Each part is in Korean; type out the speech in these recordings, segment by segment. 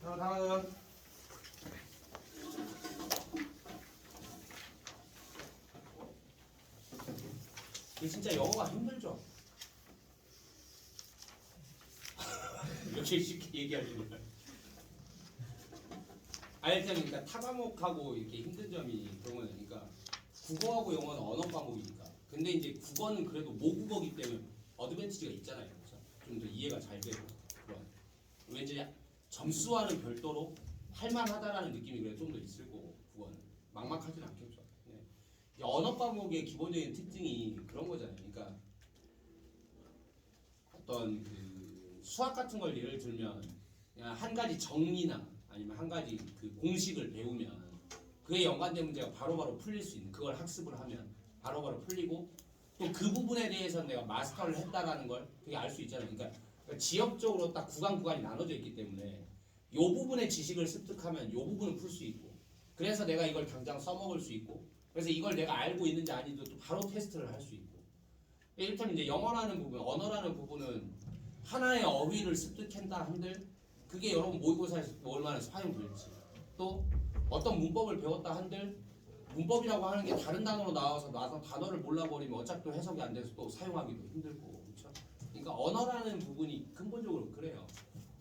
자, 다음. 이게 진짜 영어가 힘들죠? 이렇게 쉽게 얘기하시니까. 일단 그러니까 타 과목하고 이렇게 힘든 점이 그런 거는 그러니까 국어하고 영어는 언어 과목이니까. 근데 이제 국어는 그래도 모국어기 때문에 어드밴티지가 있잖아요. 그렇죠? 좀 더 이해가 잘 되고 그런. 왠지 점수와는 별도로 할만하다라는 느낌이 그래 좀 더 있을 거고 국어는 막막하진 않겠죠. 네. 언어 과목의 기본적인 특징이 그런 거잖아요. 그러니까 어떤 그 수학 같은 걸 예를 들면 그냥 한 가지 정리나 아니면 한 가지 그 공식을 배우면 그에 연관된 문제가 바로바로 풀릴 수 있는 그걸 학습을 하면 바로바로 풀리고 또 그 부분에 대해서 내가 마스터를 했다라는 걸 되게 알 수 있잖아요. 그러니까 지역적으로 딱 구간이 나눠져 있기 때문에 이 부분의 지식을 습득하면 이 부분을 풀 수 있고 그래서 내가 이걸 당장 써먹을 수 있고 그래서 이걸 내가 알고 있는지 아닌지도 또 바로 테스트를 할 수 있고 일단 이제 영어라는 부분, 언어라는 부분은 하나의 어휘를 습득한다 한들 그게 여러분 모의고사에서 얼마나 사용될지 또 어떤 문법을 배웠다 한들 문법이라고 하는 게 다른 단어로 나와서 단어를 몰라버리면 어차피 또 해석이 안 돼서 또 사용하기도 힘들고 그렇죠? 그러니까 언어라는 부분이 근본적으로 그래요.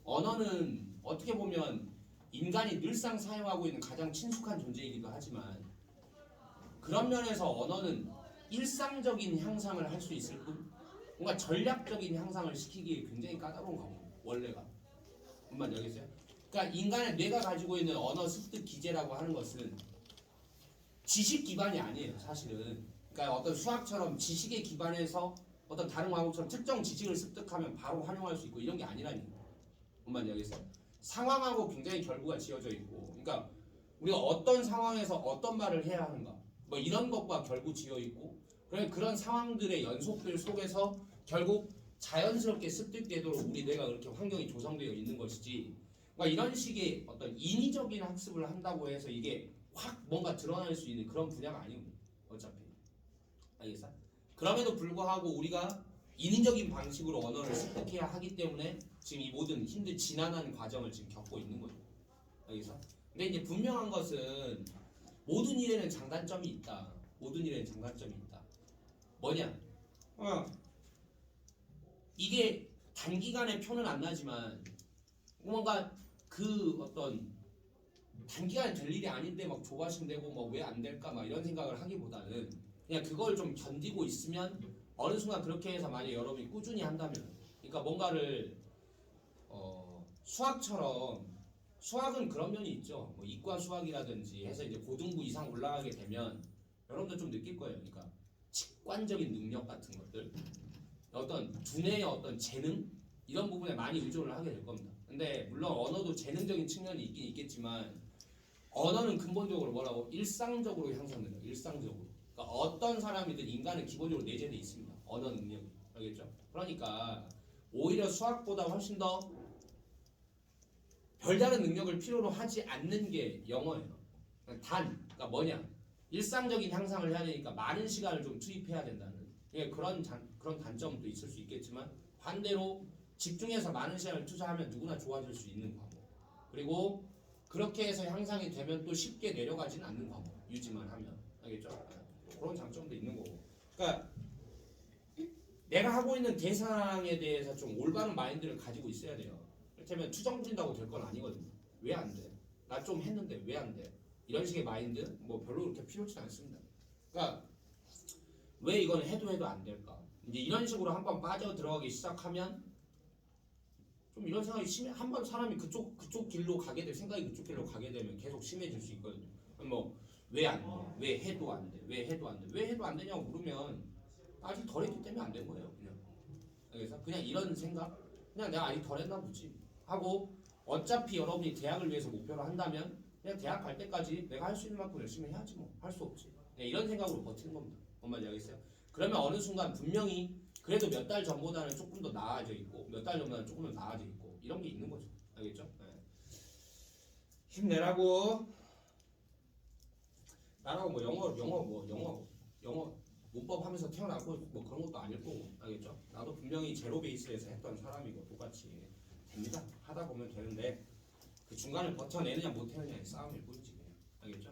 언어는 어떻게 보면 인간이 늘상 사용하고 있는 가장 친숙한 존재이기도 하지만 그런 면에서 언어는 일상적인 향상을 할 수 있을 뿐 뭔가 전략적인 향상을 시키기에 굉장히 까다로운 과목이에요. 원래가. 뭔 말인지 알겠어요? 그러니까 인간의 뇌가 가지고 있는 언어 습득 기제라고 하는 것은 지식 기반이 아니에요. 사실은. 그러니까 어떤 수학처럼 지식에 기반해서 어떤 다른 과목처럼 특정 지식을 습득하면 바로 활용할 수 있고 이런 게 아니라는 거예요. 뭔 말인지 알겠어요? 상황하고 굉장히 결부가 지어져 있고 그러니까 우리가 어떤 상황에서 어떤 말을 해야 하는가 뭐 이런 것과 결부 지어 있고 그런 상황들의 연속들 속에서 결국 자연스럽게 습득되도록 우리 뇌가 그렇게 환경이 조성되어 있는 것이지 그러니까 이런 식의 어떤 인위적인 학습을 한다고 해서 이게 확 뭔가 드러날 수 있는 그런 분야가 아니거든요. 어차피. 알겠어? 그럼에도 불구하고 우리가 인위적인 방식으로 언어를 습득해야 하기 때문에 지금 이 모든 힘든 지난한 과정을 지금 겪고 있는 거죠. 알겠어? 근데 이제 분명한 것은 모든 일에는 장단점이 있다. 모든 일에는 장단점이 있다. 뭐냐? 이게 단기간에 표는 안 나지만 뭔가 그 어떤 단기간에 될 일이 아닌데 막 조바심 되고 뭐 왜 안 될까 막 이런 생각을 하기보다는 그냥 그걸 좀 견디고 있으면 어느 순간 그렇게 해서 만약 여러분이 꾸준히 한다면 그러니까 뭔가를 수학처럼 수학은 그런 면이 있죠. 뭐 이과 수학이라든지 해서 이제 고등부 이상 올라가게 되면 여러분들 좀 느낄 거예요. 그러니까 직관적인 능력 같은 것들 어떤 두뇌의 어떤 재능 이런 부분에 많이 의존을 하게 될 겁니다. 근데 물론 언어도 재능적인 측면이 있긴 있겠지만 언어는 근본적으로 뭐라고 일상적으로 향상돼요. 일상적으로. 그러니까 어떤 사람이든 인간은 기본적으로 내재되어 있습니다. 언어 능력이. 알겠죠? 그러니까 오히려 수학보다 훨씬 더 별다른 능력을 필요로 하지 않는 게 영어예요. 그러니까 뭐냐? 일상적인 향상을 해야 되니까 많은 시간을 좀 투입해야 된다는 그런 단점도 있을 수 있겠지만 반대로 집중해서 많은 시간을 투자하면 누구나 좋아질 수 있는 과목. 그리고 그렇게 해서 향상이 되면 또 쉽게 내려가지는 않는 과목. 유지만 하면. 알겠죠? 그런 장점도 있는 거고. 그러니까 내가 하고 있는 대상에 대해서 좀 올바른 마인드를 가지고 있어야 돼요. 그렇다면 투정 부린다고 될 건 아니거든요. 왜 안 돼? 나 좀 했는데 왜 안 돼? 이런 식의 마인드 뭐 별로 그렇게 필요치 않습니다. 그러니까 왜 이건 해도 안 될까? 이제 이런 식으로 한번 빠져 들어가기 시작하면 좀 이런 생각이 한번 사람이 그쪽 길로 가게 돼 생각이 그쪽 길로 가게 되면 계속 심해질 수 있거든요. 뭐 왜 안 돼? 왜 해도 안 돼? 왜 해도 안 돼? 왜 해도 안 되냐고 물으면 아직 덜 했기 때문에 안 된 거예요. 그냥 그래서 그냥 이런 생각 그냥 내가 아직 덜 했나 보지 하고 어차피 여러분이 대학을 위해서 목표를 한다면 그냥 대학 갈 때까지 내가 할 수 있는 만큼 열심히 해야지 뭐 할 수 없지 이런 생각으로 버티는 겁니다. 뭔 말인지 알겠어요? 그러면 어느 순간 분명히 그래도 몇 달 전보다는 조금 더 나아져 있고 몇 달 전보다는 조금 더 나아져 있고 이런 게 있는 거죠. 알겠죠? 네. 힘내라고 나라고 뭐 영어 문법 하면서 태어나고 뭐 그런 것도 아닐 거고 알겠죠? 나도 분명히 제로 베이스에서 했던 사람이고 똑같이 됩니다. 하다 보면 되는데 그 중간을 버텨내느냐 못해내냐의 싸움일 뿐이지 그냥. 알겠죠?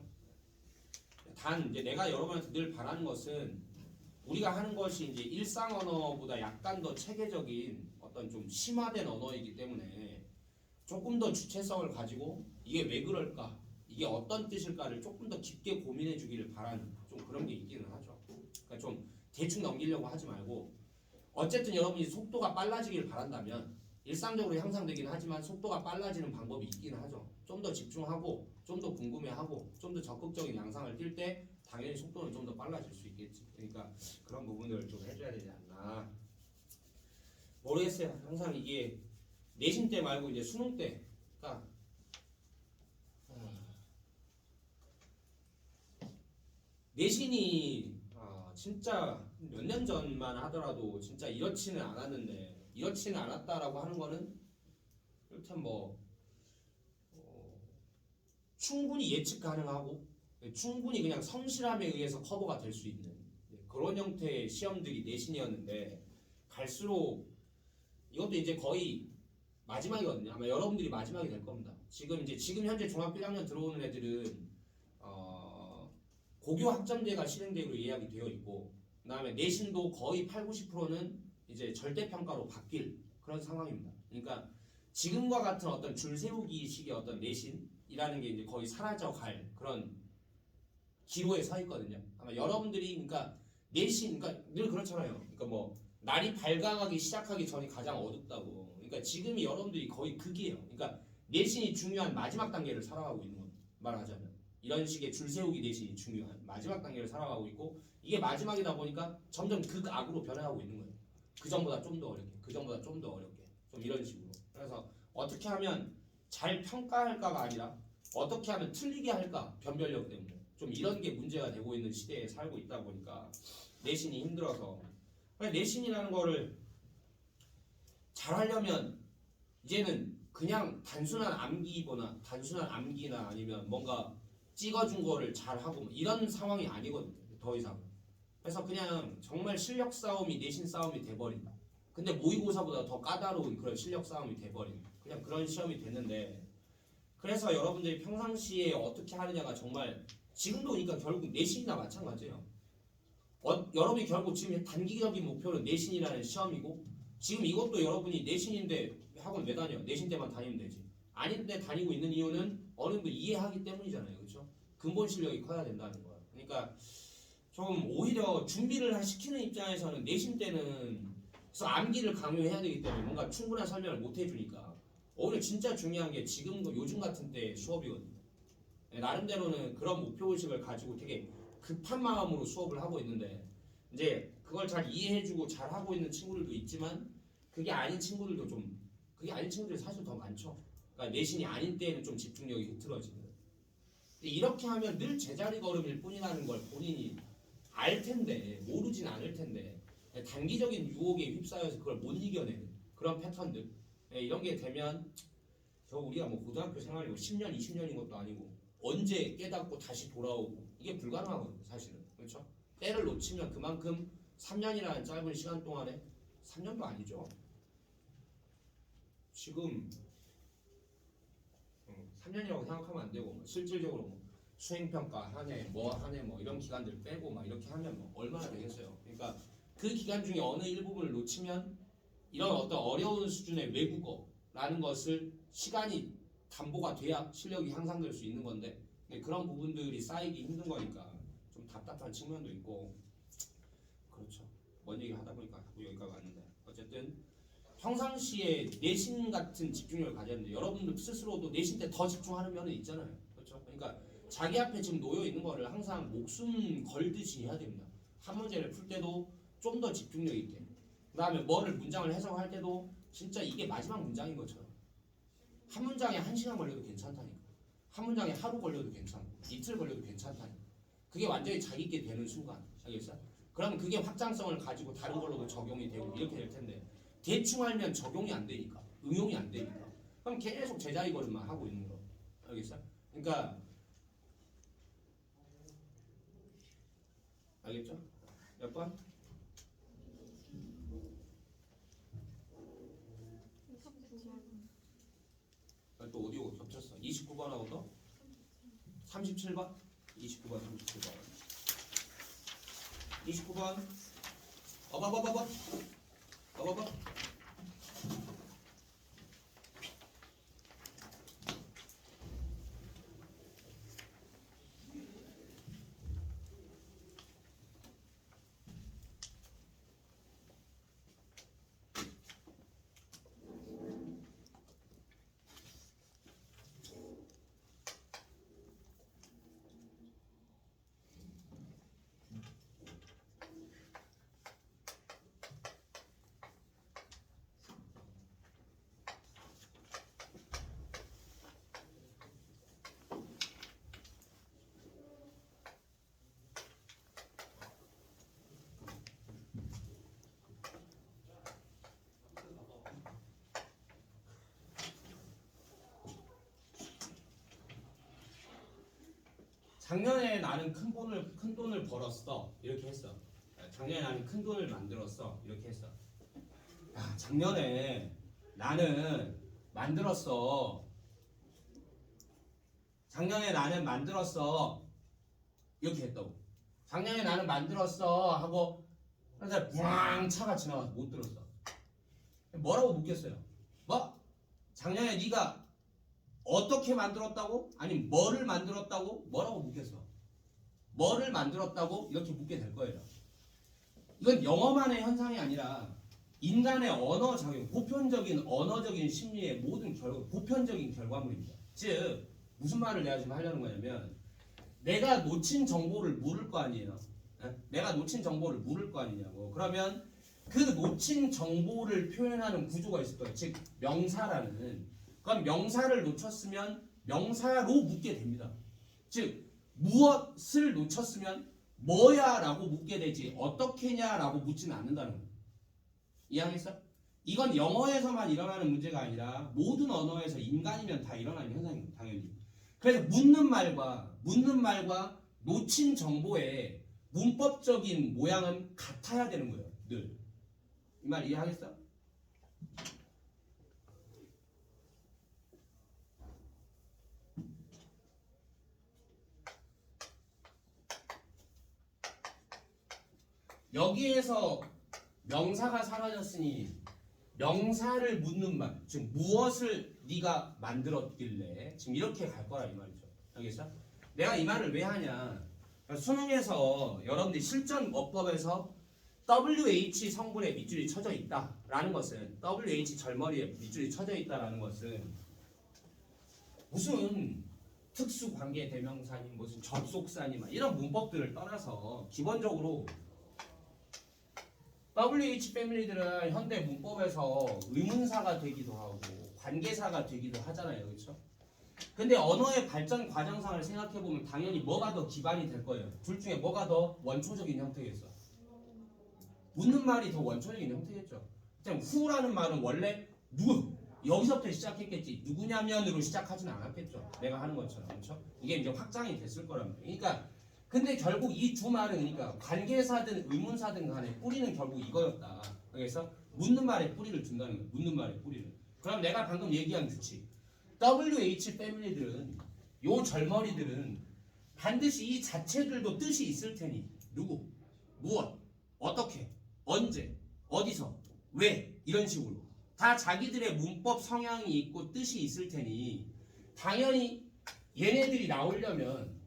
단 이제 내가 여러분한테 늘 바라는 것은 우리가 하는 것이 이제 일상 언어보다 약간 더 체계적인 어떤 좀 심화된 언어이기 때문에 조금 더 주체성을 가지고 이게 왜 그럴까? 이게 어떤 뜻일까를 조금 더 깊게 고민해 주기를 바라는 좀 그런 게 있기는 하죠. 그러니까 좀 대충 넘기려고 하지 말고 어쨌든 여러분이 속도가 빨라지길 바란다면 일상적으로 향상되긴 하지만 속도가 빨라지는 방법이 있기는 하죠. 좀 더 집중하고 좀 더 궁금해하고 좀 더 적극적인 양상을 띌 때 당연히 속도는 좀 더 빨라질 수 있겠지. 그러니까 그런 부분을 좀 해줘야 되지 않나. 모르겠어요. 항상 이게 내신 때 말고 이제 수능 때가 내신이 진짜 몇 년 전만 하더라도 진짜 이렇지는 않았는데 이렇지는 않았다라고 하는 거는 일단 뭐 충분히 예측 가능하고 충분히 그냥 성실함에 의해서 커버가 될 수 있는 그런 형태의 시험들이 내신이었는데 갈수록 이것도 이제 거의 마지막이거든요. 아마 여러분들이 마지막이 될 겁니다. 지금 현재 중학교 1학년 들어오는 애들은 고교 학점제가 실행되기로 예약이 되어 있고 그다음에 내신도 거의 8, 90%는 이제 절대평가로 바뀔 그런 상황입니다. 그러니까 지금과 같은 어떤 줄 세우기 식의 어떤 내신이라는 게 이제 거의 사라져갈 그런 기로에 서 있거든요. 아마 여러분들이 그러니까 내신 그러니까 늘 그렇잖아요. 그러니까 뭐 날이 밝아가기 시작하기 전이 가장 어둡다고. 그러니까 지금이 여러분들이 거의 극이에요. 그러니까 내신이 중요한 마지막 단계를 살아가고 있는 겁니다. 말하자면 이런 식의 줄 세우기 내신이 중요한 마지막 단계를 살아가고 있고 이게 마지막이다 보니까 점점 극악으로 변해가고 있는 거예요. 그 전보다 좀 더 어렵게, 그 전보다 좀 더 어렵게, 좀 이런 식으로. 그래서 어떻게 하면 잘 평가할까가 아니라 어떻게 하면 틀리게 할까 변별력 때문에 좀 이런 게 문제가 되고 있는 시대에 살고 있다 보니까 내신이 힘들어서 내신이라는 거를 잘 하려면 이제는 그냥 단순한 암기나 아니면 뭔가 찍어준 거를 잘하고 이런 상황이 아니거든요. 더 이상. 그래서 그냥 정말 실력 싸움이 내신 싸움이 돼버린다. 근데 모의고사보다 더 까다로운 그런 실력 싸움이 돼버린 그냥 그런 시험이 됐는데 그래서 여러분들이 평상시에 어떻게 하느냐가 정말 지금도 그러니까 결국 내신이나 마찬가지예요. 여러분이 결국 지금 단기적인 목표는 내신이라는 시험이고 지금 이것도 여러분이 내신인데 학원 왜 다녀? 내신 때만 다니면 되지. 아닌데 다니고 있는 이유는 어느 정도 이해하기 때문이잖아요. 그렇죠? 근본 실력이 커야 된다는 거야. 그러니까 좀 오히려 준비를 시키는 입장에서는 내신 때는 그래서 암기를 강요해야 되기 때문에 뭔가 충분한 설명을 못 해주니까 오히려 진짜 중요한 게 지금 요즘 같은 때 수업이거든요. 나름대로는 그런 목표의식을 가지고 되게 급한 마음으로 수업을 하고 있는데 이제 그걸 잘 이해해주고 잘 하고 있는 친구들도 있지만 그게 아닌 친구들도 그게 아닌 친구들이 사실 더 많죠. 그러니까 내신이 아닌 때에는 좀 집중력이 흐트러지는. 이렇게 하면 늘 제자리 걸음일 뿐이라는 걸 본인이 알 텐데 모르진 않을 텐데 단기적인 유혹에 휩싸여서 그걸 못 이겨내는 그런 패턴들 이런 게 되면 겨우 우리가 뭐 고등학교 생활이고 10년, 20년인 것도 아니고 언제 깨닫고 다시 돌아오고 이게 불가능하거든요. 사실은. 그렇죠? 때를 놓치면 그만큼 3년이라는 짧은 시간 동안에 3년도 아니죠. 지금 3년이라고 생각하면 안 되고 실질적으로 뭐 수행평가 한 해 뭐 이런 기간들 빼고 막 이렇게 하면 뭐 얼마나 되겠어요. 그러니까 그 기간 중에 어느 일부분을 놓치면 이런 어떤 어려운 수준의 외국어라는 것을 시간이 담보가 돼야 실력이 향상될 수 있는 건데 그런 부분들이 쌓이기 힘든 거니까 좀 답답한 측면도 있고 그렇죠. 뭔 얘기 하다 보니까 여기까지 왔는데 어쨌든 평상시에 내신 같은 집중력을 가져야 하는데 여러분들 스스로도 내신 때 더 집중하는 면은 있잖아요. 그렇죠? 그러니까 자기 앞에 지금 놓여 있는 거를 항상 목숨 걸듯이 해야 됩니다. 한 문제를 풀 때도 좀 더 집중력 있게. 그다음에 뭐를 문장을 해석할 때도 진짜 이게 마지막 문장인 것처럼 한 문장에 1시간 걸려도 괜찮다니까. 한 문장에 하루 걸려도 괜찮고 이틀 걸려도 괜찮다니까. 그게 완전히 자기께 되는 순간. 알겠어요? 그러면 그게 확장성을 가지고 다른 걸로도 적용이 되고 이렇게 될 텐데 대충 알면 적용이 안 되니까 응용이 안 되니까 그럼 계속 제자리 걸음만 하고 있는 거. 알겠어요? 그러니까 알겠죠? 몇 번? 또 오디오가 겹쳤어. 29번하고 또 37번? 29번, 37번. 29번. 어버버버버. 어버버. 작년에 나는 큰 돈을 벌었어. 이렇게 했어. 작년에 나는 큰 돈을 만들었어. 이렇게 했어. 야, 작년에 나는 만들었어. 작년에 나는 만들었어. 이렇게 했다고. 작년에 나는 만들었어 하고 그래서 붕 차가 지나가서 못 들었어. 뭐라고 묻겠어요? 뭐? 작년에 네가 어떻게 만들었다고? 아니 뭐를 만들었다고? 뭐라고 묻겠어? 뭐를 만들었다고? 이렇게 묻게 될 거예요. 이건 영어만의 현상이 아니라 인간의 언어 작용, 보편적인 언어적인 심리의 모든 보편적인 결과물입니다. 즉 무슨 말을 내가 지금 하려는 거냐면 내가 놓친 정보를 물을 거 아니에요. 내가 놓친 정보를 물을 거 아니냐고. 그러면 그 놓친 정보를 표현하는 구조가 있을 거예요. 즉 명사라는. 그럼 명사를 놓쳤으면 명사로 묻게 됩니다. 즉 무엇을 놓쳤으면 뭐야 라고 묻게 되지 어떻게냐 라고 묻지는 않는다는 거예요. 이해하겠어? 이건 영어에서만 일어나는 문제가 아니라 모든 언어에서 인간이면 다 일어나는 현상입니다. 당연히. 그래서 묻는 말과 놓친 정보의 문법적인 모양은 같아야 되는 거예요. 늘. 이 말 이해하겠어? 여기에서 명사가 사라졌으니 명사를 묻는 말, 즉 무엇을 네가 만들었길래 지금 이렇게 갈 거라 이 말이죠. 알겠어? 내가 이 말을 왜 하냐? 수능에서 여러분들이 실전 어법에서 WH 성분에 밑줄이 쳐져 있다라는 것은 WH 절머리에 밑줄이 쳐져 있다라는 것은 무슨 특수관계 대명사니 무슨 접속사니 막 이런 문법들을 떠나서 기본적으로 WH 패밀리들은 현대 문법에서 의문사가 되기도 하고 관계사가 되기도 하잖아요. 그렇죠? 근데 언어의 발전 과정상을 생각해보면 당연히 뭐가 더 기반이 될 거예요. 둘 중에 뭐가 더 원초적인 형태겠어? 묻는 말이 더 원초적인 형태겠죠. 후라는 말은 원래 누구? 여기서부터 시작했겠지. 누구냐면으로 시작하지는 않았겠죠. 내가 하는 것처럼. 그렇죠? 이게 이제 확장이 됐을 거란 말이에요. 그러니까 근데 결국 이 두 말은 그러니까 관계사든 의문사든 간에 뿌리는 결국 이거였다. 그래서 묻는 말에 뿌리를 둔다는 거예요. 묻는 말에 뿌리를. 그럼 내가 방금 얘기한 규칙. WH 패밀리들은 요 절머리들은 반드시 이 자체들도 뜻이 있을 테니 누구, 무엇, 어떻게, 언제, 어디서, 왜 이런 식으로 다 자기들의 문법 성향이 있고 뜻이 있을 테니 당연히 얘네들이 나오려면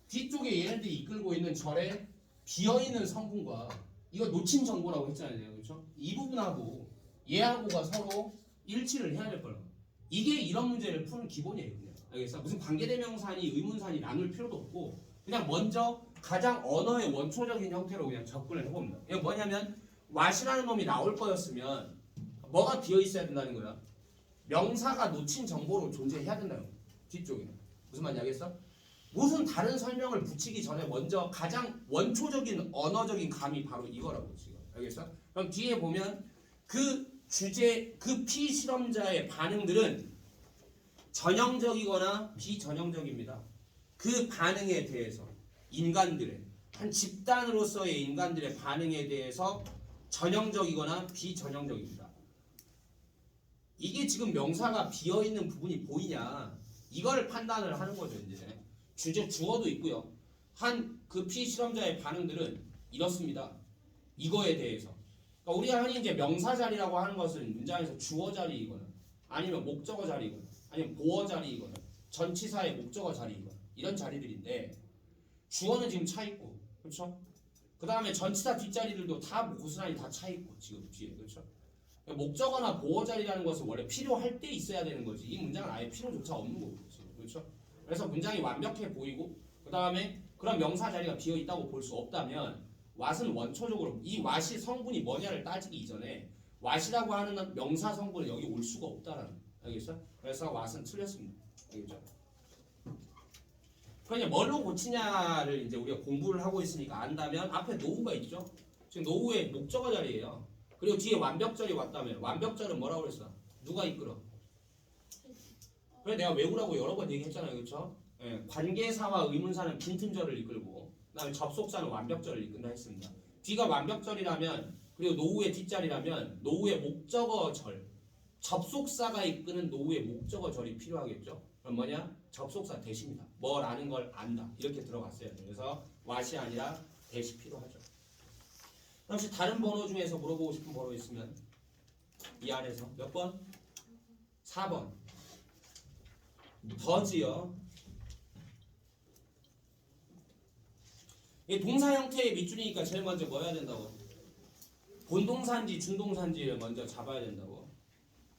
뒤쪽에 얘네들이 이끌고 있는 절에 비어있는 성분과 이거 놓친 정보라고 했잖아요. 그렇죠? 이 부분하고 얘하고가 서로 일치를 해야 될 거라고. 이게 이런 문제를 푸는 기본이에요. 그냥. 알겠어? 무슨 관계대명사니 의문사니 나눌 필요도 없고 그냥 먼저 가장 언어의 원초적인 형태로 그냥 접근을 해봅니다. 이게 뭐냐면 왓이라는 놈이 나올 거였으면 뭐가 비어있어야 된다는 거야? 명사가 놓친 정보로 존재해야 된다는 거야. 뒤쪽에. 무슨 말인지 알겠어? 무슨 다른 설명을 붙이기 전에 먼저 가장 원초적인 언어적인 감이 바로 이거라고 지금. 알겠어? 그럼 뒤에 보면 그 주제, 그 피실험자의 반응들은 전형적이거나 비전형적입니다. 그 반응에 대해서 인간들의 한 집단으로서의 인간들의 반응에 대해서 전형적이거나 비전형적입니다. 이게 지금 명사가 비어 있는 부분이 보이냐? 이걸 판단을 하는 거죠, 이제. 주어도 있고요. 한 그 피실험자의 반응들은 이렇습니다. 이거에 대해서. 그러니까 우리가 흔히 이제 명사 자리라고 하는 것은 문장에서 주어 자리이거나 아니면 목적어 자리이거나 아니면 보어 자리이거나 전치사의 목적어 자리이거나 이런 자리들인데 주어는 지금 차 있고 그렇죠? 그 다음에 전치사 뒷자리들도 다 고스란히 다 차 있고 지금 뒤에 그렇죠? 목적어나 보어 자리라는 것은 원래 필요할 때 있어야 되는 거지 이 문장은 아예 필요조차 없는 거고 지금 그렇죠? 그래서 문장이 완벽해 보이고 그 다음에 그런 명사 자리가 비어 있다고 볼 수 없다면 what은 원초적으로 이 what이 성분이 뭐냐를 따지기 이전에 what이라고 하는 명사 성분은 여기 올 수가 없다라는 알겠어? 그래서 what은 틀렸습니다. 알겠죠? 그러니까 뭘로 고치냐를 이제 우리가 공부를 하고 있으니까 안다면 앞에 노후가 있죠? 지금 노후의 목적어 자리예요. 그리고 뒤에 완벽절이 왔다면 완벽절은 뭐라고 그랬어? 누가 이끌어? 그래 내가 외우라고 여러 번 얘기했잖아요. 그렇죠? 예, 관계사와 의문사는 빈틈절을 이끌고 그다음에 접속사는 완벽절을 이끈다 했습니다. 뒤가 완벽절이라면 그리고 노후의 뒷자리라면 노후의 목적어절 접속사가 이끄는 노후의 목적어절이 필요하겠죠. 그럼 뭐냐? 접속사 대시입니다. 뭐라는 걸 안다. 이렇게 들어갔어야 돼요. 그래서 what이 아니라 대시 필요하죠. 혹시 다른 번호 중에서 물어보고 싶은 번호 있으면 이 안에서 몇 번? 4번. 더지요. 이 동사 형태의 밑줄이니까 제일 먼저 뭐 해야 된다고? 본동사인지 준동사인지를 먼저 잡아야 된다고.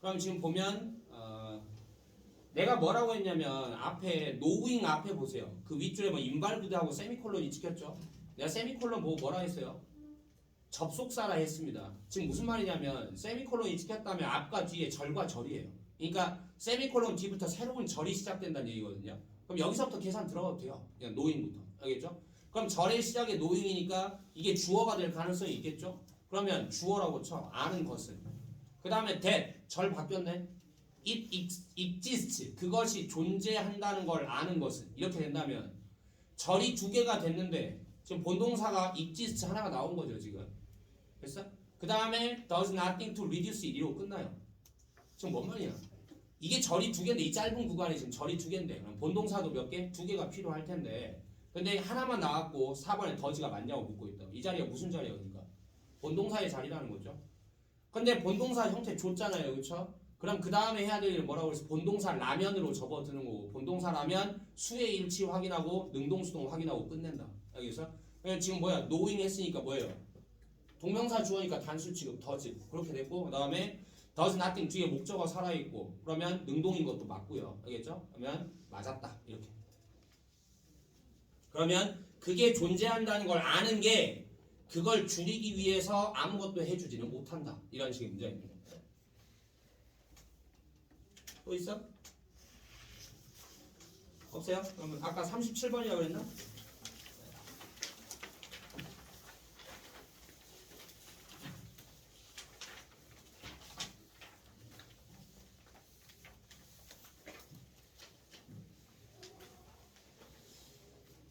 그럼 지금 보면 내가 뭐라고 했냐면 앞에 노잉 앞에 보세요. 그 윗줄에 뭐 인발브드하고 세미콜론이 찍혔죠. 내가 세미콜론 보고 뭐라 했어요? 접속사라 했습니다. 지금 무슨 말이냐면 세미콜론이 찍혔다면 앞과 뒤에 절과 절이에요. 그러니까 세미콜론 뒤부터 새로운 절이 시작된다는 얘기거든요. 그럼 여기서부터 계산 들어가도 돼요. 그냥 노잉부터. 알겠죠? 그럼 절의 시작에 노잉이니까 이게 주어가 될 가능성이 있겠죠? 그러면 주어라고 쳐. 아는 것은. 그 다음에 that. 절 바뀌었네. it exists. 그것이 존재한다는 걸 아는 것은. 이렇게 된다면 절이 두 개가 됐는데 지금 본동사가 exist 하나가 나온 거죠. 지금. 됐어? 그 다음에 does nothing to reduce it. 이러고 끝나요. 지금 뭔 말이야? 이게 절이 두 개인데 이 짧은 구간에 지금 절이 두 개인데 그럼 본동사도 몇 개? 두 개가 필요할 텐데 근데 하나만 나왔고 4번에 더지가 맞냐고 묻고 있다. 이 자리가 무슨 자리야 그러니까? 본동사의 자리라는 거죠. 근데 본동사 형태 줬잖아요. 그렇죠? 그럼 그 다음에 해야 될 일은 뭐라고 그랬어? 본동사 라면으로 접어드는 거고 본동사 라면 수의 일치 확인하고 능동수동 확인하고 끝낸다. 알겠어? 지금 뭐야? 노잉 했으니까 뭐예요? 동명사 주어니까 단수 취급 더지 그렇게 됐고 그 다음에 does nothing 뒤에 목적어 살아있고 그러면 능동인 것도 맞고요. 알겠죠? 그러면 맞았다. 이렇게. 그러면 그게 존재한다는 걸 아는 게 그걸 줄이기 위해서 아무것도 해주지는 못한다. 이런 식의 문제입니다. 또 있어? 없어요? 그러면 아까 37번이라고 그랬나?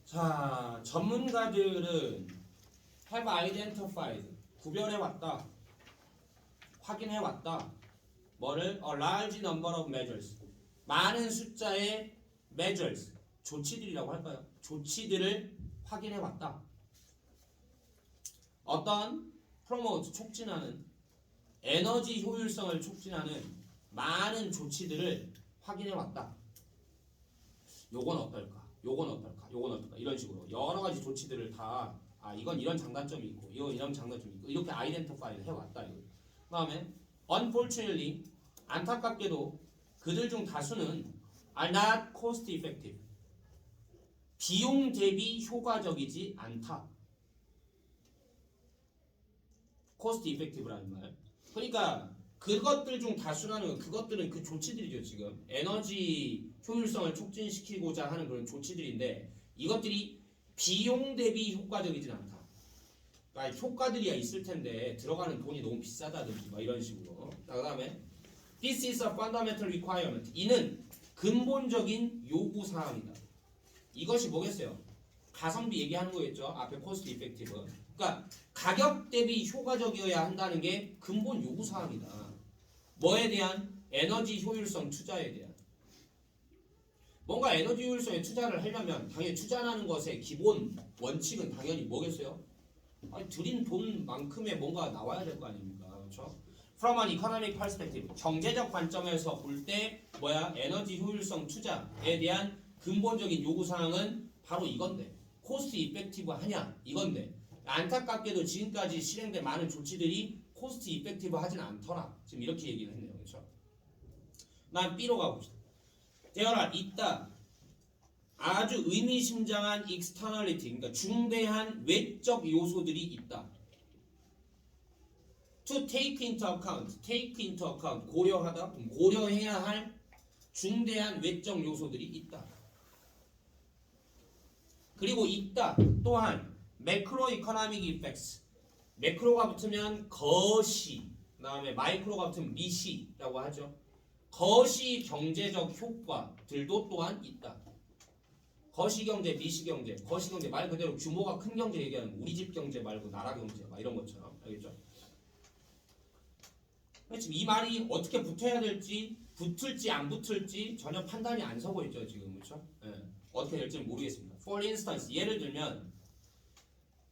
자, 전문가들은 have identified, 구별해왔다, 확인해왔다. 뭐를? A large number of measures, 많은 숫자의 measures, 조치들이라고 할까요? 조치들을 확인해왔다. 어떤 promote, 촉진하는, 에너지 효율성을 촉진하는 많은 조치들을 확인해왔다. 요건 어떨까? 요건 어떨까? 요건 어떨까? 이런 식으로 여러 가지 조치들을 다 이건 이런 장단점이 있고 이건 이런 장단점이 있고 이렇게 아이덴티파이를 해왔다. 이거. 그다음에 unfortunately 안타깝게도 그들 중 다수는 are not cost effective. 비용 대비 효과적이지 않다. cost effective라는 말. 그러니까 그것들 중 다수라는 건 그것들은 그 조치들이죠. 지금 에너지 효율성을 촉진시키고자 하는 그런 조치들인데 이것들이 비용 대비 효과적이진 않다. 그러니까 효과들이야 있을 텐데 들어가는 돈이 너무 비싸다든지 막 이런 식으로. 그다음에 This is a fundamental requirement. 이는 근본적인 요구 사항이다. 이것이 뭐겠어요? 가성비 얘기하는 거겠죠. 앞에 cost effective. 그러니까 가격 대비 효과적이어야 한다는 게 근본 요구 사항이다. 뭐에 대한? 에너지 효율성 투자에 대한. 뭔가 에너지 효율성에 투자를 하려면 당연히 투자하는 것의 기본 원칙은 당연히 뭐겠어요? 아니, 들인 돈만큼의 뭔가 나와야 될 거 아닙니까? 그렇죠? From an economic perspective, 경제적 관점에서 볼 때 뭐야? 에너지 효율성 투자에 대한 근본적인 요구 사항은 바로 이건데, 코스트 이펙티브 하냐 이건데, 안타깝게도 지금까지 실행된 많은 조치들이 코스트 이펙티브 하진 않더라. 지금 이렇게 얘기를 했네요. 그렇죠? 난 B로 가봅시다. 대열아 있다. 아주 의미심장한 externality, 그러니까 중대한 외적 요소들이 있다. To take into account, 고려하다, 고려해야 할 중대한 외적 요소들이 있다. 그리고 있다. 또한 매크로 이코노믹 이펙스, 매크로가 붙으면 거시, 그 다음에 마이크로가 붙으면 미시라고 하죠. 거시 경제적 효과들도 또한 있다. 거시경제, 미시경제, 거시경제 말 그대로 규모가 큰 경제 얘기하는 우리 집 경제 말고 나라 경제 막 이런 것처럼. 알겠죠? 지금 이 말이 어떻게 붙어야 될지, 붙을지 안 붙을지 전혀 판단이 안 서고 있죠 지금. 그렇죠? 예. 어떻게 될지 모르겠습니다. For instance, 예를 들면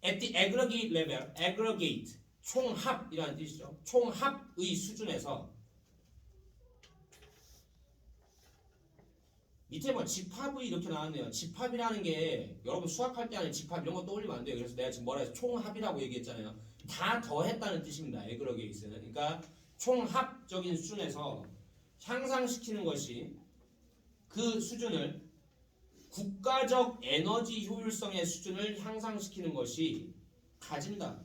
at the aggregate level, aggregate 총합이라는 뜻이죠. 총합의 수준에서 밑에 뭐 집합의 이렇게 나왔네요. 집합이라는 게 여러분 수학할 때 안에 집합 이런 거 떠올리면 안 돼요. 그래서 내가 지금 뭐라 해서 총합이라고 얘기했잖아요. 다 더했다는 뜻입니다. 에그러게이스는. 그러니까 총합적인 수준에서 향상시키는 것이 그 수준을 국가적 에너지 효율성의 수준을 향상시키는 것이 가진다.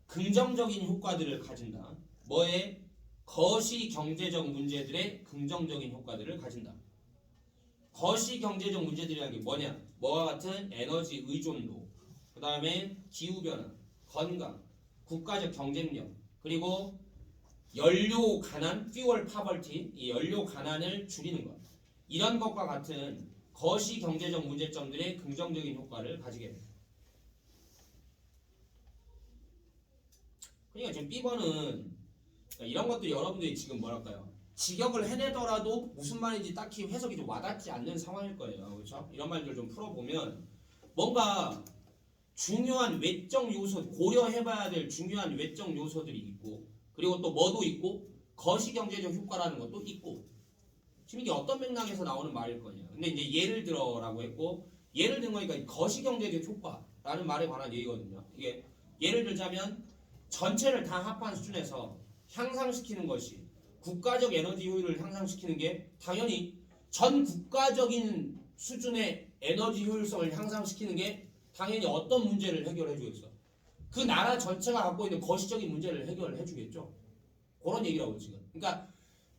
긍정적인 효과들을 가진다. 뭐에? 거시 경제적 문제들의 긍정적인 효과들을 가진다. 거시 경제적 문제들이라는 게 뭐냐? 뭐와 같은 에너지 의존도, 그 다음에 기후변화, 건강, 국가적 경쟁력, 그리고 연료 가난, fuel poverty, 이 연료 가난을 줄이는 것. 이런 것과 같은 거시 경제적 문제점들의 긍정적인 효과를 가지게 됩니다. 그러니까 지금 B번은 이런 것들이 여러분들이 지금 뭐랄까요? 직역을 해내더라도 무슨 말인지 딱히 해석이 좀 와닿지 않는 상황일 거예요. 그렇죠? 이런 말들 좀 풀어보면 뭔가 중요한 외적 요소, 고려해봐야 될 중요한 외적 요소들이 있고, 그리고 또 뭐도 있고, 거시경제적 효과라는 것도 있고. 지금 이게 어떤 맥락에서 나오는 말일 거냐. 근데 이제 예를 들어라고 했고, 예를 든 거니까 거시경제적 효과라는 말에 관한 얘기거든요. 이게 예를 들자면 전체를 다 합한 수준에서 향상시키는 것이, 국가적 에너지 효율을 향상시키는 게 당연히 전 국가적인 수준의 에너지 효율성을 향상시키는 게 당연히 어떤 문제를 해결해 주겠어? 그 나라 전체가 갖고 있는 거시적인 문제를 해결해 주겠죠. 그런 얘기라고 지금. 그러니까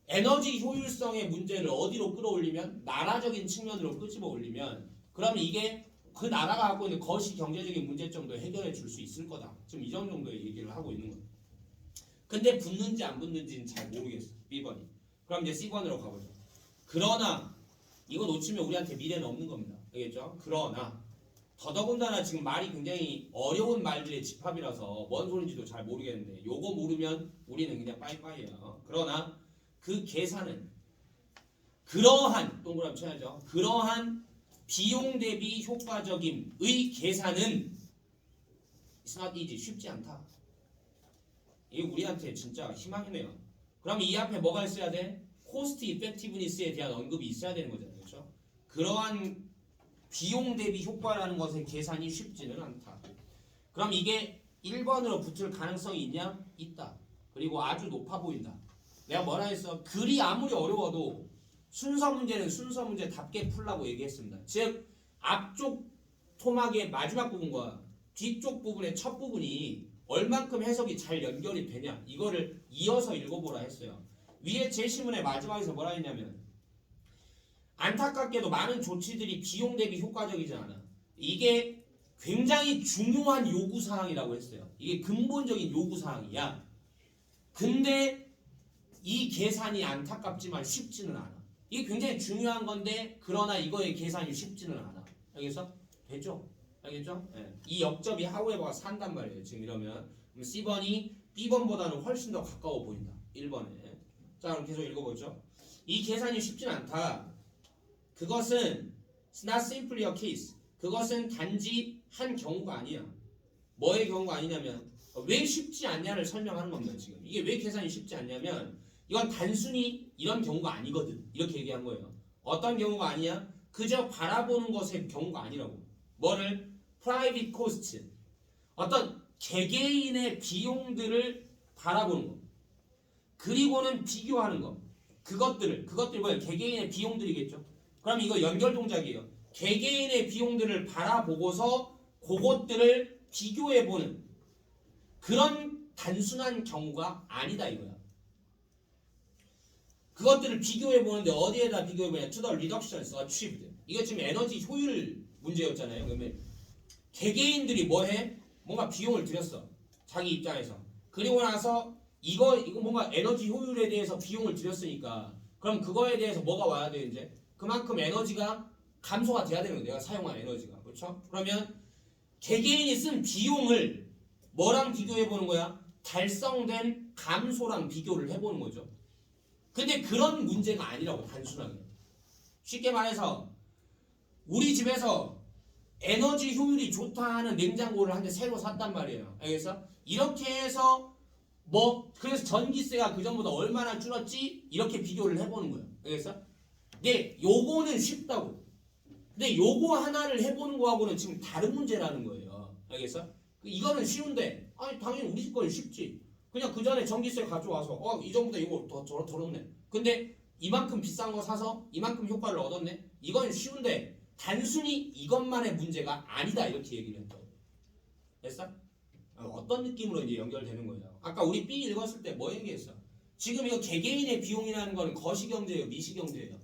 에너지 효율성의 문제를 어디로 끌어올리면, 나라적인 측면으로 끄집어 올리면, 그러면 이게 그 나라가 갖고 있는 거시 경제적인 문제점도 해결해 줄 수 있을 거다. 지금 이 정도의 얘기를 하고 있는 거예요. 근데 붙는지 안 붙는지는 잘 모르겠어. B번이. 그럼 이제 C번으로 가보죠. 그러나 이거 놓치면 우리한테 미래는 없는 겁니다. 알겠죠? 그러나 더더군다나 지금 말이 굉장히 어려운 말들의 집합이라서 뭔 소린지도 잘 모르겠는데 요거 모르면 우리는 그냥 빠이빠이예요. 그러나 그 계산은 그러한 동그라미 쳐야죠. 그러한 비용 대비 효과적임의 계산은 It's not easy. 쉽지 않다. 이게 우리한테 진짜 희망이네요. 그럼 이 앞에 뭐가 있어야 돼? 코스트 이펙티브니스에 대한 언급이 있어야 되는 거잖아요. 그렇죠? 그러한 비용 대비 효과라는 것의 계산이 쉽지는 않다. 그럼 이게 1번으로 붙을 가능성이 있냐? 있다. 그리고 아주 높아 보인다. 내가 뭐라 했어? 글이 아무리 어려워도 순서 문제는 순서 문제답게 풀라고 얘기했습니다. 즉 앞쪽 토막의 마지막 부분과 뒤쪽 부분의 첫 부분이 얼만큼 해석이 잘 연결이 되냐, 이거를 이어서 읽어보라 했어요. 위에 제시문의 마지막에서 뭐라 했냐면 안타깝게도 많은 조치들이 비용 대비 효과적이지 않아. 이게 굉장히 중요한 요구사항이라고 했어요. 이게 근본적인 요구사항이야. 근데 이 계산이 안타깝지만 쉽지는 않아. 이게 굉장히 중요한 건데 그러나 이거의 계산이 쉽지는 않아. 알겠어? 됐죠? 알겠죠? 네. 이 역접이 하우에버가 산단 말이에요. 지금 이러면 C번이 B번보다는 훨씬 더 가까워 보인다. 1번에. 자, 그럼 계속 읽어보죠. 이 계산이 쉽진 않다. 그것은 not simply a case. 그것은 단지 한 경우가 아니야. 뭐의 경우가 아니냐면 왜 쉽지 않냐를 설명하는 겁니다. 지금 이게 왜 계산이 쉽지 않냐면 이건 단순히 이런 경우가 아니거든. 이렇게 얘기한 거예요. 어떤 경우가 아니야? 그저 바라보는 것의 경우가 아니라고. 뭐를? private cost. 어떤 개개인의 비용들을 바라보는 거. 그리고는 비교하는 거. 그것들이 뭐예요? 개개인의 비용들이겠죠. 그럼 이거 연결 동작이에요. 개개인의 비용들을 바라보고서 그것들을 비교해보는 그런 단순한 경우가 아니다 이거야. 그것들을 비교해보는데 어디에다 비교해보냐? To the reductions achieved. 이거 지금 에너지 효율 문제였잖아요. 그러면 개개인들이 뭐해? 뭔가 비용을 들였어. 자기 입장에서. 그리고 나서 이거 뭔가 에너지 효율에 대해서 비용을 들였으니까 그럼 그거에 대해서 뭐가 와야 돼 이제? 그만큼 에너지가 감소가 돼야 되는 거야. 내가 사용한 에너지가. 그렇죠? 그러면 개개인이 쓴 비용을 뭐랑 비교해 보는 거야? 달성된 감소랑 비교를 해보는 거죠. 근데 그런 문제가 아니라고 단순하게. 쉽게 말해서 우리 집에서 에너지 효율이 좋다 하는 냉장고를 한 대 새로 샀단 말이에요. 알겠어? 이렇게 해서 그래서 전기세가 그전보다 얼마나 줄었지? 이렇게 비교를 해보는 거예요. 알겠어? 근데 요거는 쉽다고. 근데 요거 하나를 해보는 거하고는 지금 다른 문제라는 거예요. 알겠어? 이거는 쉬운데 아니 당연히 우리 집 거는 쉽지. 그냥 그 전에 전기세 가져와서 이전보다 이거 더 덜었네. 근데 이만큼 비싼 거 사서 이만큼 효과를 얻었네. 이건 쉬운데 단순히 이것만의 문제가 아니다 이렇게 얘기를 했죠. 됐어? 어떤 느낌으로 이제 연결되는 거예요. 아까 우리 B 읽었을 때 뭐 얘기했어? 지금 이거 개개인의 비용이라는 건 거시경제예요, 미시경제예요?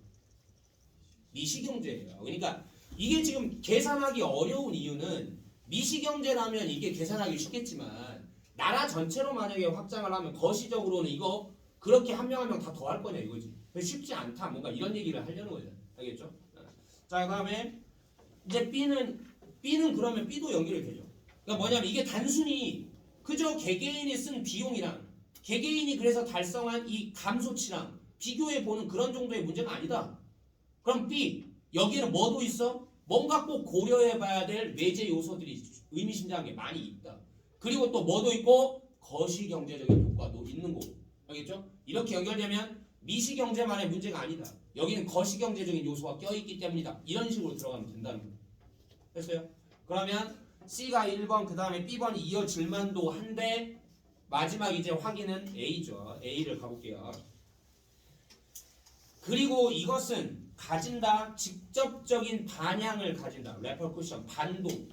미시경제예요. 그러니까 이게 지금 계산하기 어려운 이유는 미시경제라면 이게 계산하기 쉽겠지만 나라 전체로 만약에 확장을 하면 거시적으로는 이거 그렇게 한 명 한 명 다 더할 거냐 이거지. 쉽지 않다. 뭔가 이런 얘기를 하려는 거죠. 알겠죠? 자, 그다음에 이제 B는 그러면 B도 연결이 되죠. 그러니까 뭐냐면 이게 단순히 그저 개개인이 쓴 비용이랑 개개인이 그래서 달성한 이 감소치랑 비교해 보는 그런 정도의 문제가 아니다. 그럼 B 여기에는 뭐도 있어? 뭔가 꼭 고려해 봐야 될 외제 요소들이 의미심장하게 많이 있다. 그리고 또 뭐도 있고 거시경제적인 효과도 있는 거고. 알겠죠? 이렇게 연결되면 미시경제만의 문제가 아니다. 여기는 거시경제적인 요소가 껴있기 때문이다. 이런 식으로 들어가면 된다는 거예요. 됐어요? 그러면 C가 1번 그 다음에 B번이 이어질 만도 한데 마지막 이제 확인은 A죠. A를 가볼게요. 그리고 이것은 가진다. 직접적인 반향을 가진다. 레퍼쿠션 반동.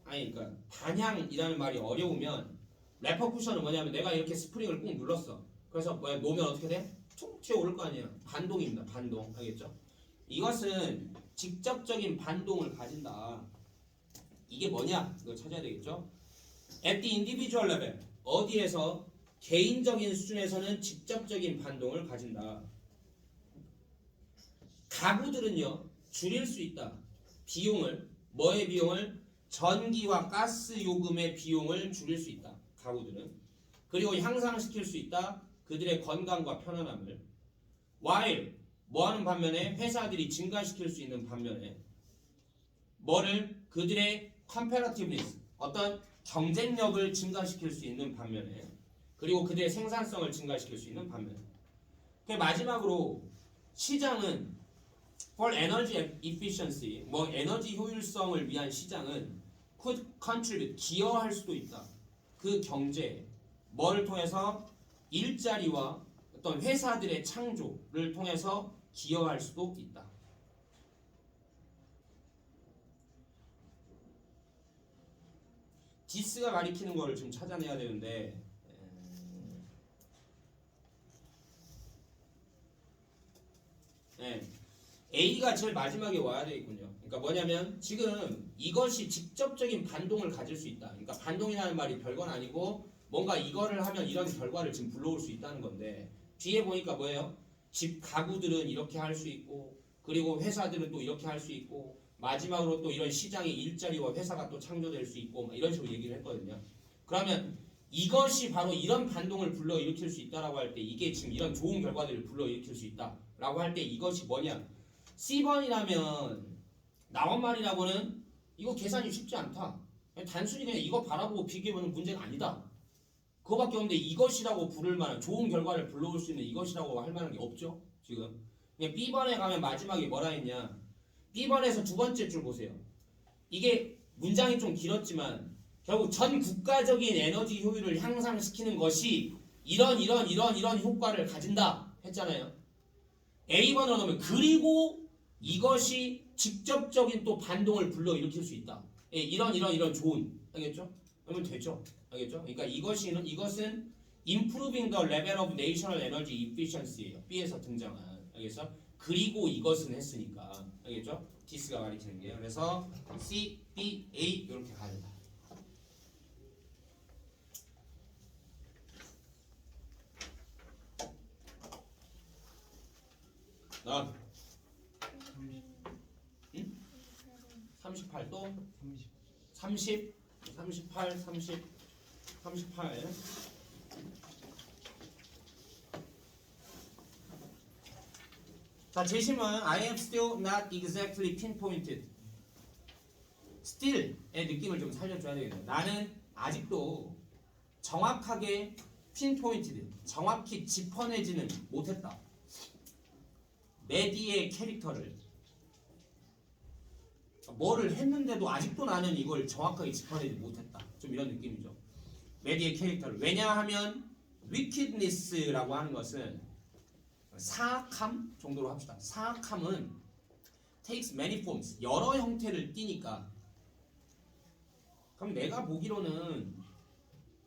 아니 그러니까 반향이라는 말이 어려우면 레퍼쿠션은 뭐냐면 내가 이렇게 스프링을 꾹 눌렀어. 그래서 놓으면 어떻게 돼? 툭 튀어오를 거 아니야. 반동입니다. 반동. 알겠죠? 이것은 직접적인 반동을 가진다. 이게 뭐냐? 이걸 찾아야 되겠죠? At the individual level. 어디에서? 개인적인 수준에서는 직접적인 반동을 가진다. 가구들은요. 줄일 수 있다. 비용을. 뭐의 비용을? 전기와 가스 요금의 비용을 줄일 수 있다. 가구들은. 그리고 향상시킬 수 있다. 그들의 건강과 편안함을. while 뭐하는 반면에 회사들이 증가시킬 수 있는 반면에 뭐를? 그들의 competitiveness 어떤 경쟁력을 증가시킬 수 있는 반면에 그리고 그들의 생산성을 증가시킬 수 있는 반면에 그 마지막으로 시장은 for energy efficiency 에너지 효율성을 위한 시장은 could contribute 기여할 수도 있다. 그 경제에 뭐를 통해서? 일자리와 어떤 회사들의 창조를 통해서 기여할 수도 있다. 디스가 가리키는 거를 좀 찾아내야 되는데 A가 제일 마지막에 와야 되겠군요. 그러니까 뭐냐면 지금 이것이 직접적인 반동을 가질 수 있다. 그러니까 반동이라는 말이 별건 아니고 뭔가 이거를 하면 이런 결과를 지금 불러올 수 있다는 건데 뒤에 보니까 뭐예요? 집 가구들은 이렇게 할 수 있고 그리고 회사들은 또 이렇게 할 수 있고 마지막으로 또 이런 시장의 일자리와 회사가 또 창조될 수 있고 이런 식으로 얘기를 했거든요. 그러면 이것이 바로 이런 반동을 불러일으킬 수 있다라고 할 때 이게 지금 이런 좋은 결과들을 불러일으킬 수 있다라고 할 때 이것이 뭐냐? C번이라면 나온 말이라고는 이거 계산이 쉽지 않다. 단순히 그냥 이거 바라보고 비교해보는 문제가 아니다. 그거밖에 없는데 이것이라고 부를 만한 좋은 결과를 불러올 수 있는 이것이라고 할 만한 게 없죠. 지금 그냥 B번에 가면 마지막에 뭐라 했냐? B번에서 두 번째 줄 보세요. 이게 문장이 좀 길었지만 결국 전 국가적인 에너지 효율을 향상시키는 것이 이런 효과를 가진다 했잖아요. A번으로 넣으면 그리고 이것이 직접적인 또 반동을 불러일으킬 수 있다. 예, 이런 좋은 알겠죠? 그러면 되죠. 알겠죠? 그러니까 이것은 improving the level of national energy efficiency예요. B에서 등장한 알겠어? 그리고 이것은 했으니까 알겠죠? this가 가리키는 게 그래서 C, B, A 이렇게 가야 된다. 나 38 또 30 38 30 38 자, 제시문 I am still not exactly pinpointed. still의 느낌을 좀 살려줘야 되겠네요. 나는 아직도 정확하게 pinpointed, 정확히 짚어내지는 못했다. 메디의 캐릭터를 뭐를 했는데도 아직도 나는 이걸 정확하게 짚어내지 못했다. 좀 이런 느낌이죠. 메디의 캐릭터를. 왜냐하면 wickedness라고 하는 것은 사악함 정도로 합시다. 사악함은 takes many forms, 여러 형태를 띠니까. 그럼 내가 보기로는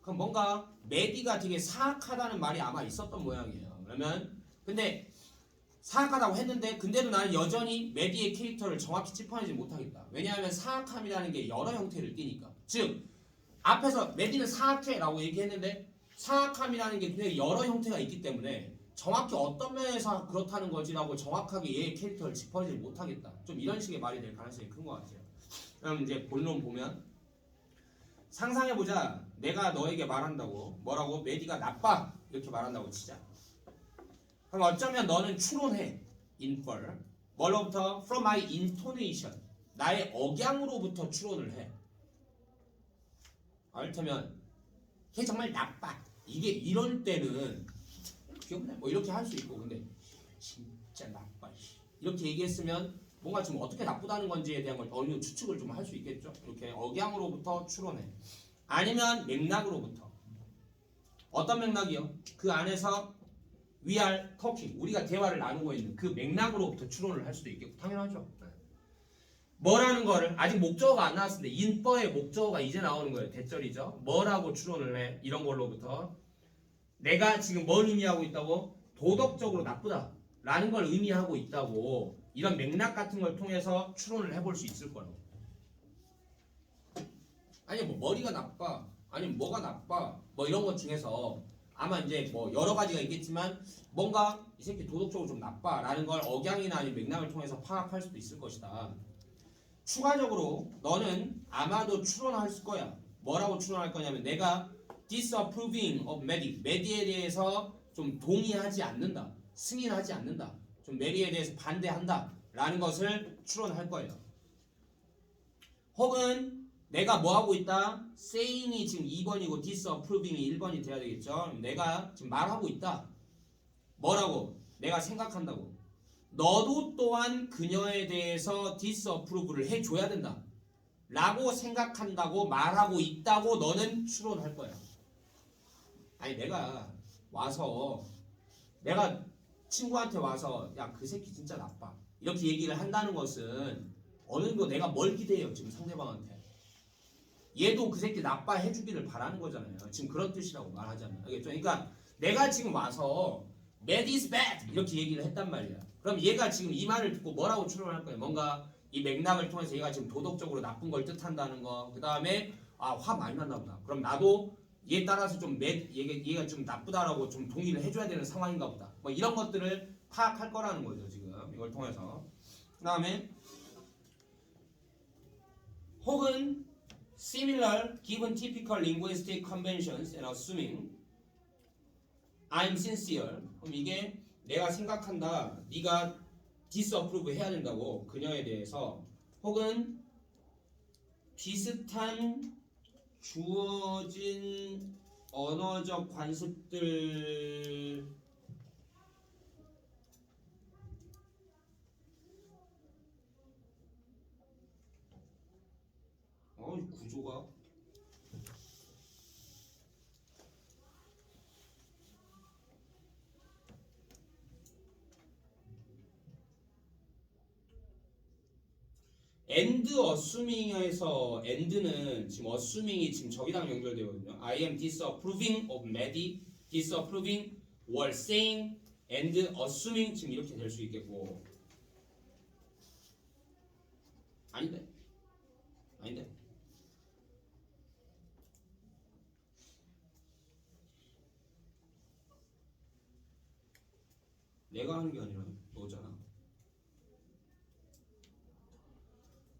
그럼 뭔가 메디가 되게 사악하다는 말이 아마 있었던 모양이에요. 그러면 근데 사악하다고 했는데 근데도 나는 여전히 메디의 캐릭터를 정확히 짚어내지 못하겠다. 왜냐하면 사악함이라는 게 여러 형태를 띠니까. 즉 앞에서 메디는 사악해라고 얘기했는데 사악함이라는 게 굉장히 여러 형태가 있기 때문에 정확히 어떤 면에서 그렇다는 거지라고 정확하게 얘의 캐릭터를 짚어내지 못하겠다. 좀 이런 식의 말이 될 가능성이 큰 것 같아요. 그럼 이제 본론 보면 상상해보자. 내가 너에게 말한다고 뭐라고? 메디가 나빠 이렇게 말한다고 치자. 그럼 어쩌면 너는 추론해. infer. 뭘로부터? from my intonation. 나의 억양으로부터 추론을 해. 이를테면 걔 정말 나빠. 이게 이럴 때는 귀엽네. 뭐 이렇게 할 수 있고 근데 진짜 나빠. 이렇게 얘기했으면 뭔가 지금 어떻게 나쁘다는 건지에 대한 걸 어느 추측을 좀 할 수 있겠죠. 이렇게 억양으로부터 추론해. 아니면 맥락으로부터. 어떤 맥락이요? 그 안에서 we are talking. 우리가 대화를 나누고 있는 그 맥락으로부터 추론을 할 수도 있겠고 당연하죠. 뭐라는 거를 아직 목적어가 안 나왔는데 인퍼의 목적어가 이제 나오는 거예요. 대절이죠. 뭐라고 추론을 해? 이런 걸로부터 내가 지금 뭘 의미하고 있다고? 도덕적으로 나쁘다 라는 걸 의미하고 있다고 이런 맥락 같은 걸 통해서 추론을 해볼 수 있을 거라고. 아니 뭐 머리가 나빠 아니면 뭐가 나빠 뭐 이런 것 중에서 아마 이제 뭐 여러 가지가 있겠지만 뭔가 이 새끼 도덕적으로 좀 나빠라는 걸 억양이나 아니면 맥락을 통해서 파악할 수도 있을 것이다. 추가적으로 너는 아마도 추론할 거야. 뭐라고 추론할 거냐면 내가 disapproving of 메디, 메디에 대해서 좀 동의하지 않는다, 승인하지 않는다, 좀 메디에 대해서 반대한다 라는 것을 추론할 거예요. 혹은 내가 뭐하고 있다? saying이 지금 2번이고 disapproving이 1번이 돼야 되겠죠. 내가 지금 말하고 있다. 뭐라고? 내가 생각한다고. 너도 또한 그녀에 대해서 disapprove를 해줘야 된다 라고 생각한다고 말하고 있다고 너는 추론할 거야. 아니 내가 와서 내가 친구한테 와서 야 그 새끼 진짜 나빠 이렇게 얘기를 한다는 것은 어느 정도 내가 뭘 기대해요 지금 상대방한테. 얘도 그 새끼 나빠 해주기를 바라는 거잖아요. 지금 그런 뜻이라고 말하잖아요. 알겠죠? 그러니까 내가 지금 와서 bad is bad 이렇게 얘기를 했단 말이야. 그럼 얘가 지금 이 말을 듣고 뭐라고 추론할 거예요? 뭔가 이 맥락을 통해서 얘가 지금 도덕적으로 나쁜 걸 뜻한다는 거. 그 다음에 아 화 많이 났나 보다. 그럼 나도 얘에 따라서 좀 얘가 좀 나쁘다라고 좀 동의를 해줘야 되는 상황인가 보다. 뭐 이런 것들을 파악할 거라는 거죠 지금 이걸 통해서. 그 다음에 혹은 similar given typical linguistic conventions and assuming I'm sincere. 그럼 이게 내가 생각한다. 네가 disapprove 해야 된다고 그녀에 대해서 혹은 비슷한 주어진 언어적 관습들 구조가 and assuming에서 and는 지금 assuming이 지금 저기랑 연결되거든요. I am disapproving of Maddie, disapproving or saying and assuming 지금 이렇게 될 수 있겠고 아닌데 내가 하는 게 아니라 너잖아.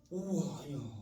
오 아니야.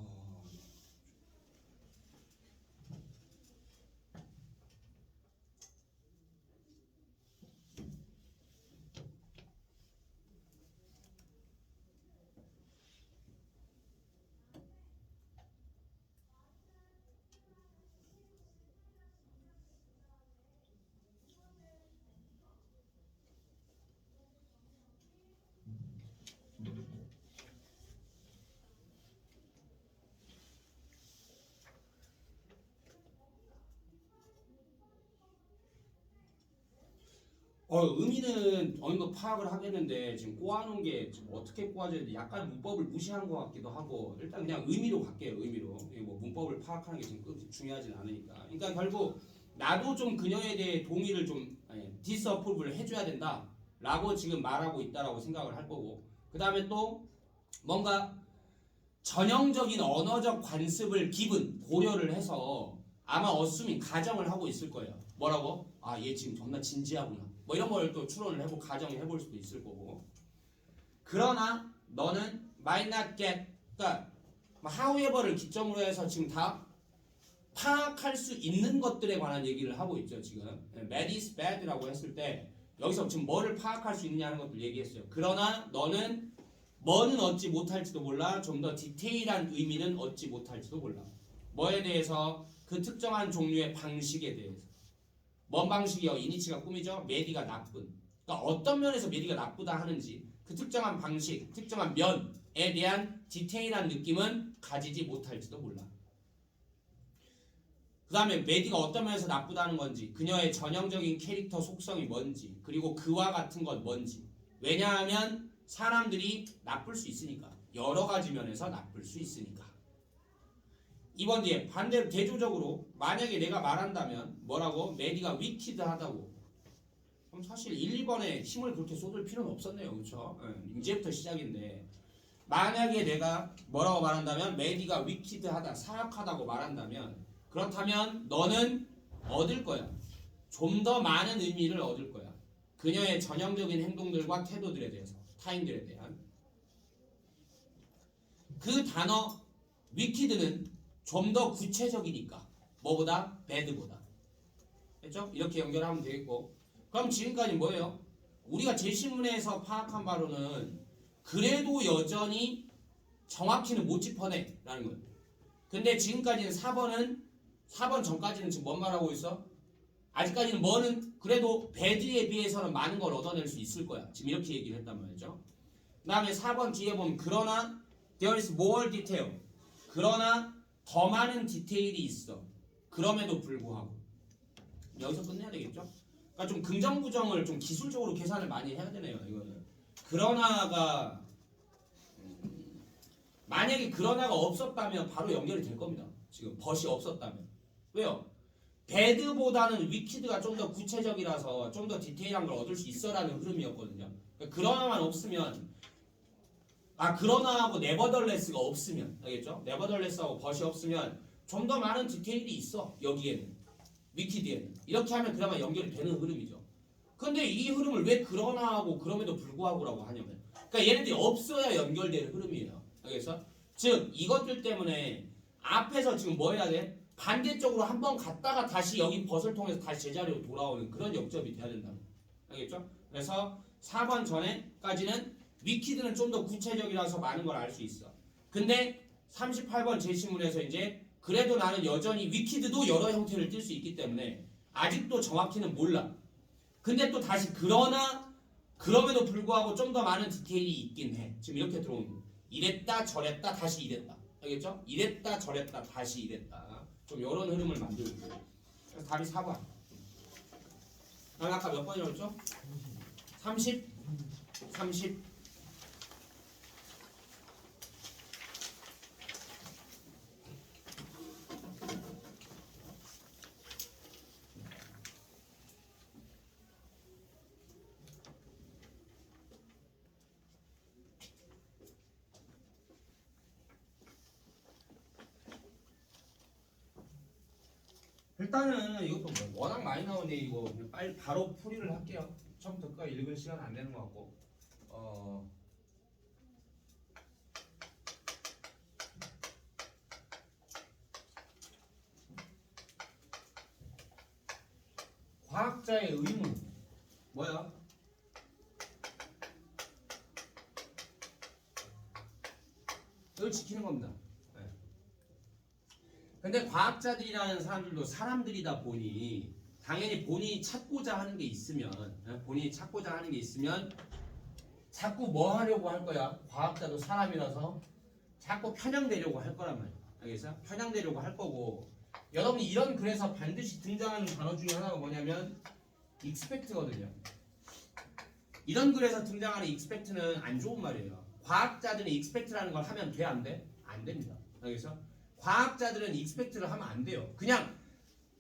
의미는 어느 정도 파악을 하겠는데 지금 꼬아놓은 게 지금 어떻게 꼬아져야 돼? 약간 문법을 무시한 것 같기도 하고 일단 그냥 의미로 갈게요. 의미로. 뭐 문법을 파악하는 게 지금 그렇게 중요하진 않으니까. 그러니까 결국 나도 좀 그녀에 대해 동의를 좀 디스어프로브를 해줘야 된다라고 지금 말하고 있다라고 생각을 할 거고 그 다음에 또 뭔가 전형적인 언어적 관습을 기분 고려를 해서 아마 어수민 가정을 하고 있을 거예요. 뭐라고? 아 얘 지금 존나 진지하구나. 뭐 이런 걸 또 추론을 해보고 가정을 해볼 수도 있을 거고. 그러나 너는 might not get, 그러니까 however를 기점으로 해서 지금 다 파악할 수 있는 것들에 관한 얘기를 하고 있죠. 지금 bad is bad라고 했을 때 여기서 지금 뭐를 파악할 수 있느냐는 것들 얘기했어요. 그러나 너는 뭐는 얻지 못할지도 몰라. 좀 더 디테일한 의미는 얻지 못할지도 몰라. 뭐에 대해서? 그 특정한 종류의 방식에 대해서. 뭔 방식이요? 이니치가 꿈이죠. 메디가 나쁜. 그러니까 어떤 면에서 메디가 나쁘다 하는지 그 특정한 방식, 특정한 면에 대한 디테일한 느낌은 가지지 못할지도 몰라. 그 다음에 메디가 어떤 면에서 나쁘다는 건지, 그녀의 전형적인 캐릭터 속성이 뭔지, 그리고 그와 같은 건 뭔지. 왜냐하면 사람들이 나쁠 수 있으니까. 여러 가지 면에서 나쁠 수 있으니까. 2번 뒤에 반대로 대조적으로 만약에 내가 말한다면 뭐라고? 메디가 위키드하다고. 그럼 사실 1, 2번에 힘을 그렇게 쏟을 필요는 없었네요. 그렇죠? 이제부터 시작인데 만약에 내가 뭐라고 말한다면 메디가 위키드하다, 사악하다고 말한다면 그렇다면 너는 얻을 거야. 좀 더 많은 의미를 얻을 거야. 그녀의 전형적인 행동들과 태도들에 대해서, 타인들에 대한. 그 단어 위키드는 좀 더 구체적이니까 뭐보다? 배드보다. 됐죠? 이렇게 연결하면 되겠고 그럼 지금까지 뭐예요? 우리가 제시문에서 파악한 바로는 그래도 여전히 정확히는 못 짚어내라는 거예요. 근데 지금까지는 4번 전까지는 지금 뭔 말하고 있어? 아직까지는 뭐는 그래도 배드에 비해서는 많은 걸 얻어낼 수 있을 거야. 지금 이렇게 얘기를 했단 말이죠. 그 다음에 4번 뒤에 보면 그러나 there is more detail. 그러나 더 많은 디테일이 있어. 그럼에도 불구하고 여기서 끝내야 되겠죠? 그러니까 좀 긍정 부정을 좀 기술적으로 계산을 많이 해야 되네요. 이거는 그러나가 만약에 그러나가 없었다면 바로 연결이 될 겁니다. 지금 벗이 없었다면 왜요? 배드보다는 위키드가 좀 더 구체적이라서 좀 더 디테일한 걸 얻을 수 있어라는 흐름이었거든요. 그러니까 그러나만 없으면 그러나하고 네버덜레스가 없으면 알겠죠? 네버덜레스하고 벗이 없으면 좀 더 많은 디테일이 있어. 여기에는 위키드에는 이렇게 하면 그나마 연결이 되는 흐름이죠. 근데 이 흐름을 왜 그러나하고 그럼에도 불구하고라고 하냐면 그러니까 얘네들이 없어야 연결되는 흐름이에요. 알겠어? 즉 이것들 때문에 앞에서 지금 뭐 해야 돼? 반대쪽으로 한번 갔다가 다시 여기 벗을 통해서 다시 제자리로 돌아오는 그런 역접이 돼야 된다. 알겠죠? 그래서 4번 전에까지는 위키드는 좀 더 구체적이라서 많은 걸 알 수 있어. 근데 38번 제시문에서 이제 그래도 나는 여전히 위키드도 여러 형태를 띌 수 있기 때문에 아직도 정확히는 몰라. 근데 또 다시 그러나 그럼에도 불구하고 좀 더 많은 디테일이 있긴 해. 지금 이렇게 들어오는 거. 이랬다 저랬다 다시 이랬다. 알겠죠? 이랬다 저랬다 다시 이랬다. 좀 이런 흐름을 만들고. 그래서 답이 4번. 아까 몇 번이었죠? 30? 30. 일단은 이것도 뭐 워낙 많이 나오는데 이거 그냥 빨리 바로 풀이를 할게요. 처음부터 끝까지 읽을 시간 안 되는 것 같고. 과학자의 의무 뭐야? 이걸 지키는 겁니다. 네. 근데 과학자들이라는 사람들도 사람들이다 보니 당연히 본인이 찾고자 하는 게 있으면 자꾸 뭐 하려고 할 거야? 과학자도 사람이라서 자꾸 편향되려고 할 거란 말이야. 알겠어? 편향되려고 할 거고 여러분이 이런 글에서 반드시 등장하는 단어 중에 하나가 뭐냐면 expect거든요. 이런 글에서 등장하는 expect는 안 좋은 말이에요. 과학자들은 expect라는 걸 하면 돼? 안 돼? 안 됩니다. 알겠어? 과학자들은 expect를 하면 안 돼요. 그냥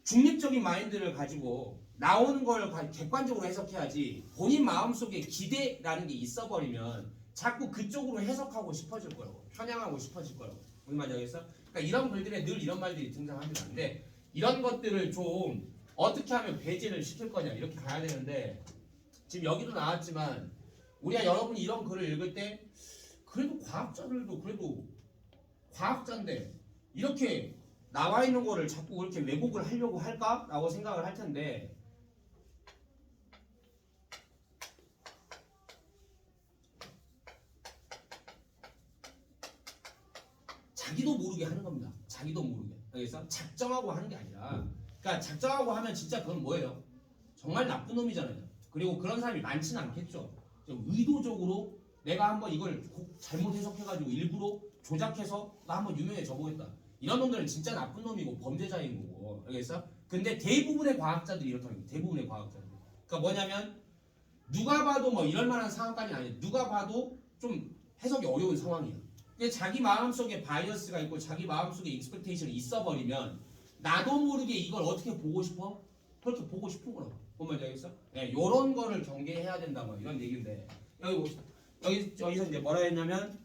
중립적인 마인드를 가지고 나오는 걸 객관적으로 해석해야지 본인 마음속에 기대라는 게 있어버리면 자꾸 그쪽으로 해석하고 싶어질 거라고 편향하고 싶어질 거라고 무슨 말인지 알겠어? 그러니까 이런 글들에 늘 이런 말들이 등장합니다. 근데 이런 것들을 좀 어떻게 하면 배제를 시킬 거냐 이렇게 가야 되는데 지금 여기도 나왔지만 우리가 여러분이 이런 글을 읽을 때 그래도 과학자들도 그래도 과학자인데 이렇게 나와 있는 거를 자꾸 이렇게 왜곡을 하려고 할까라고 생각을 할 텐데 자기도 모르게 하는 겁니다. 자기도 모르게. 그래서 작정하고 하는 게 아니라 그러니까 작정하고 하면 진짜 그건 뭐예요? 정말 나쁜 놈이잖아요. 그리고 그런 사람이 많지는 않겠죠. 좀 의도적으로 내가 한번 이걸 잘못 해석해가지고 일부러 조작해서 나 한번 유명해져 보겠다. 이런 놈들은 진짜 나쁜 놈이고 범죄자인 거고. 알겠어? 근데 대부분의 과학자들이 이렇다는 거예요. 대부분의 과학자들. 그러니까 뭐냐면 누가 봐도 뭐 이럴 만한 상황까지는 아니에요. 누가 봐도 좀 해석이 어려운 상황이에요. 근데 자기 마음속에 바이어스가 있고 자기 마음속에 익스펙테이션이 있어버리면 나도 모르게 이걸 어떻게 보고 싶어? 그렇게 보고 싶은 거라고. 뭔 말인지 알겠어? 네, 요런 거를 경계해야 된다 뭐 이런 얘기인데 여기 봅시다. 여기서 이제 뭐라 했냐면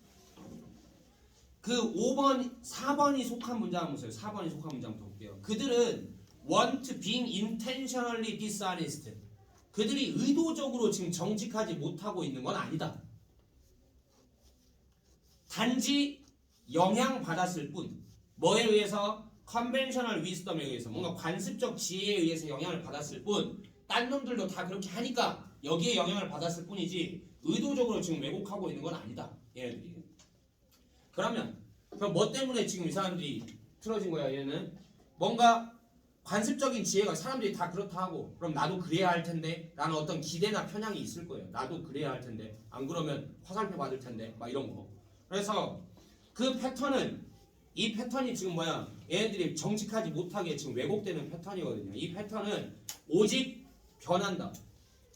그 5번, 4번이 속한 문장 한번 보세요. 4번이 속한 문장 볼게요. 그들은 want being intentionally dishonest. 그들이 의도적으로 지금 정직하지 못하고 있는 건 아니다. 단지 영향받았을 뿐. 뭐에 의해서? 컨벤셔널 위스덤에 의해서 뭔가 관습적 지혜에 의해서 영향을 받았을 뿐. 딴 놈들도 다 그렇게 하니까 여기에 영향을 받았을 뿐이지 의도적으로 지금 왜곡하고 있는 건 아니다. 얘네들이. 그러면 뭐 때문에 지금 이 사람들이 틀어진 거야? 얘는 뭔가 관습적인 지혜가 사람들이 다 그렇다 하고 그럼 나도 그래야 할 텐데 라는 어떤 기대나 편향이 있을 거예요. 나도 그래야 할 텐데 안 그러면 화살표 받을 텐데 막 이런 거. 그래서 그 패턴은 이 패턴이 지금 뭐야? 얘네들이 정직하지 못하게 지금 왜곡되는 패턴이거든요. 이 패턴은 오직 변한다.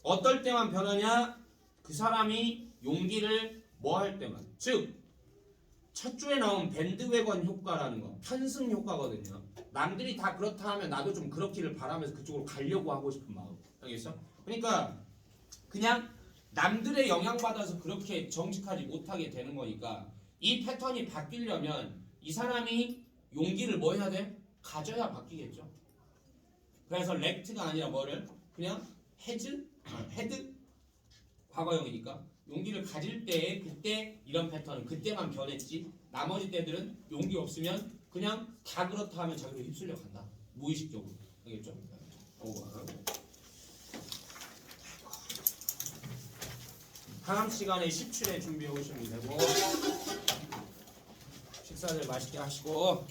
어떨 때만 변하냐? 그 사람이 용기를 뭐 할 때만. 즉 첫 주에 나온 밴드웨건 효과라는 거, 편승 효과거든요. 남들이 다 그렇다 하면 나도 좀 그렇기를 바라면서 그쪽으로 가려고 하고 싶은 마음. 알겠어? 그러니까 그냥 남들의 영향받아서 그렇게 정직하지 못하게 되는 거니까 이 패턴이 바뀌려면 이 사람이 용기를 뭐 해야 돼? 가져야 바뀌겠죠. 그래서 렉트가 아니라 뭐를? 그냥 헤즈? 헤드? 과거형이니까 용기를 가질 때 그때 이런 패턴은 그때만 변했지 나머지 때들은 용기 없으면 그냥 다 그렇다 하면 자기로 휩쓸려 간다. 무의식적으로. 알겠죠? 5번. 다음 시간에 17회 준비해 오시면 되고 식사들 맛있게 하시고